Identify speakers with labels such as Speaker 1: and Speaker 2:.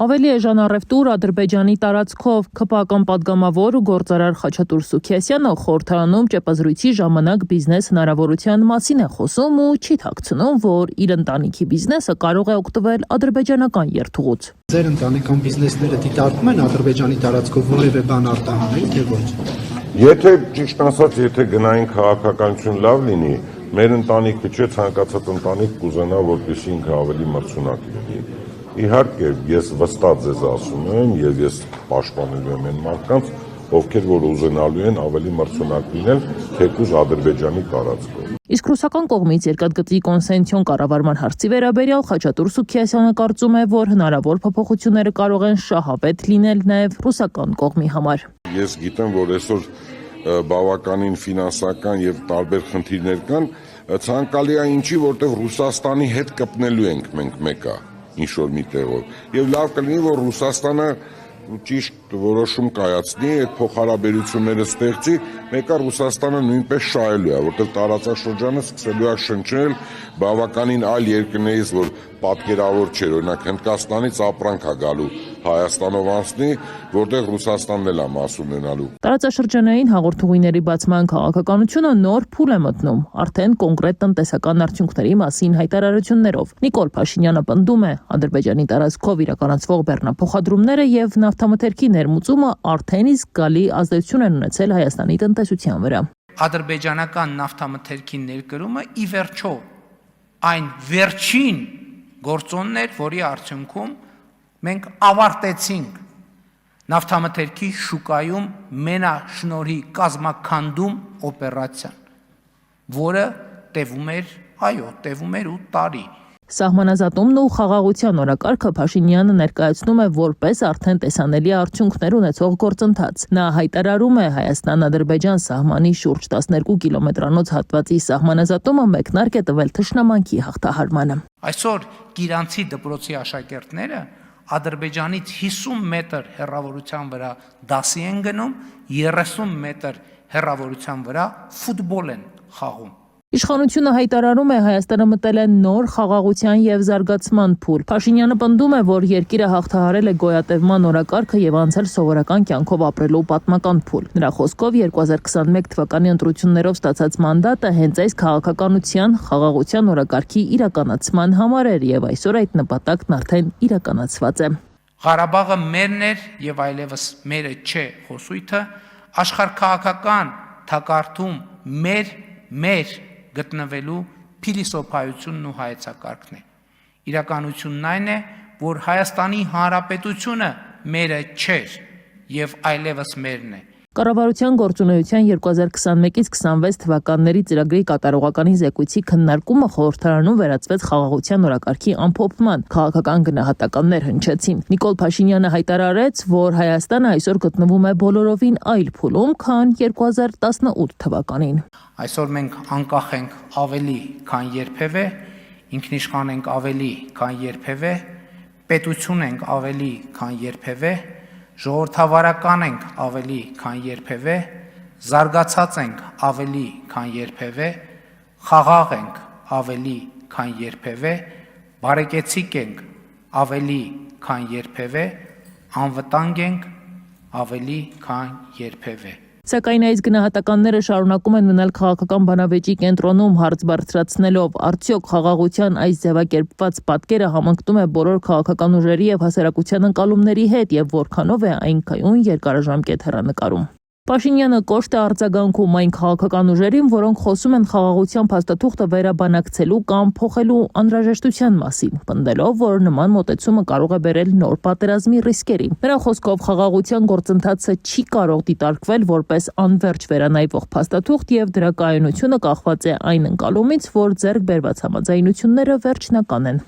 Speaker 1: Ավելի էժանառևտուր Ադրբեջանի տարածքով ՔՊԱ-ական պատգամավոր ու գործարար Խաչատուր Սուքիասյանը խորհրդարանում ճեպազրույցի ժամանակ բիզնես հնարավորության մասին է խոսում ու չի թաքցնում, որ իր ընտանիքի բիզնեսը կարող է օգտվել ադրբեջանական երթուղուց։
Speaker 2: Ձեր ընտանեկան բիզնեսները դիտարկում են Ադրբեջանի տարածքով որևէ բան արտահանել, թե ոչ։
Speaker 3: Եթե ճիշտ ասած, եթե գնային քաղաքականություն լավ լինի, մեր ընտանիքը չէ ցանկացած ընտանիք կուզենա, որպեսզի ինքը ավելի մրցունակ լինի։ Իհարկե, ես վստահ ձեզ ասում եմ եւ ես պաշտպանելու եմ այն մարդկանց, ովքեր որ ուզենալու են ավելի մրցունակ լինել թեկուզ Ադրբեջանի տարածքով։
Speaker 1: Իսկ ռուսական կողմից երկաթգծի կոնսենսիոն կառավարման հարցի վերաբերյալ Խաչատուր Սուքիասյանը կարծում է, որ հնարավոր փոփոխությունները կարող են շահավետ լինել նաեւ ռուսական կողմի համար։
Speaker 3: Ես գիտեմ, որ այսօր բավականին ֆինանսական եւ տարբեր խնդիրներ կան, ցանկալի է ինչի, որտեղ Ռուսաստանի հետ կպնելու ենք մենք մեկը ինչ-որ մի տեղով։ Եվ լավ կլինի, որ Ռուսաստանը ճիշտ որոշում կայացնի, այդ փոխհարաբերությունները ստեղծի, մեկը Ռուսաստանը նույնպես շահելու է, որտեղ տարածաշրջանը սկսելու է շնչել բավականին այլ երկրներից, որ պատկերավոր չէր, օրինակ Հնդկաստանից ապրանք է գալու Հայաստանով անցնի, որտեղ Ռուսաստանն էլ է մաս ունենալու։
Speaker 1: Տարածաշրջանային հաղորդուղիների բացման քաղաքականությունը նոր փուլ է մտնում, արդեն կոնկրետ տնտեսական արդյունքների մասին հայտարարություններով։ Նիկոլ Փաշինյանը պնդում է, Ադրբեջանի տարածքով իրականացվող բեռնափոխադրումները եւ նավթամթերքի ներմուծումը արդեն իսկ գալի ազդեցություն են ունեցել Հայաստանի տնտեսության վրա։
Speaker 4: Ադրբեջանական նավթամթերքի ներկրումը ի վերջո այն վերջին գործոնն էր, որի արդյունքում մենք ավարտեցինք նավթամթերքի շուկայում մենաշնորհի կազմաքանդում օպերացիան, որը տևում էր 8 տարի։
Speaker 1: Սահմանազատումն ու խաղաղության օրակարգը Փաշինյանը ներկայացնում է որպես արդեն տեսանելի արդյունքներ ունեցող գործընթաց։ Նա հայտարարում է Հայաստան-Ադրբեջան սահմանի շուրջ 12 կիլոմետրանոց հատվածի սահմանազատումը մեկնարկ է տվել թշնամանքի հաղթահարմանը։
Speaker 4: Այսօր Գիրանցի դպրոցի աշակերտները Ադրբեջանից 50 մետր հեռավորության վրա դասի են գնում, 30 մետր հեռավորության վրա ֆուտբոլ են խաղում։
Speaker 1: Իշխանությունը հայտարարում է Հայաստանը մտել է նոր խաղաղության եւ զարգացման փուլ։ Փաշինյանը պնդում է, որ երկիրը հաղթահարել է գոյատևման օրակարգը եւ անցել սովորական կյանքով ապրելու պատմական փուլ։ Նրա խոսքով 2021 թվականի ընտրություններով ստացած մանդատը հենց այս քաղաքականության, խաղաղության օրակարգի իրականացման համար էր եւ այսօր այդ նպատակն արդեն իրականացված է։
Speaker 4: Ղարաբաղը մերն էր եւ այլևս մերը չէ խոսույթը աշխարհքաղաքական թակարդում մեր գտնվելու փիլիսոփայությունն ու հայեցակարգն է։ Իրականությունն այն է, որ Հայաստանի Հանրապետությունը մերը չէր եւ այլևս մերն է։
Speaker 1: Կառավարության գործունեության 2021-ից 26 թվականների ծրագրի կատարողականի զեկույցի քննարկումը խորհրդարանում վերածվեց խաղաղության օրակարգի ամփոփման, քաղաքական գնահատականներ հնչեցին։ Նիկոլ Փաշինյանը հայտարարեց, որ Հայաստանը այսօր գտնվում է բոլորովին այլ փուլում, քան 2018 թվականին։
Speaker 4: Այսօր մենք անկախ ենք ավելի, քան երբևէ, ինքնիշխան ենք ավելի, քան երբևէ, պետություն ենք ավելի, քան երբևէ, ժողովրդավարական ենք ավելի, քան երբևէ, զարգացած ենք ավելի, քան երբևէ, խաղաղ ենք ավելի, քան երբևէ, բարեկեցիկ ենք ավելի, քան երբևէ, անվտանգ ենք ավելի, քան երբևէ։
Speaker 1: Սակայն այս գնահատականները շարունակում են մնալ քաղաքական բանավեճի կենտրոնում հարց բարձրացնելով, արդյոք խաղաղության այս ձևակերպված պատկերը համընկնում է բոլոր քաղաքական ուժերի եւ հասարակության ընկալումների հետ եւ որքանով է այն կայուն երկարաժամկետ հեռանկարում։ Փաշինյանը կոշտ է արձագանքում այն քաղաքական ուժերին, որոնք խոսում են խաղաղության փաստաթուղթը վերաբանակցելու կամ փոխելու անհրաժեշտության մասին, պնդելով, որ նման մոտեցումը կարող է բերել նոր պատերազմի ռիսկերի։ Նրա խոսքով խաղաղության գործընթացը չի կարող դիտարկվել որպես անվերջ վերանայվող փաստաթուղթ եւ դրա կայունությունը կախված է այն ընկալումից, որ ձեռք բերված համաձայնությունները վերջնական են։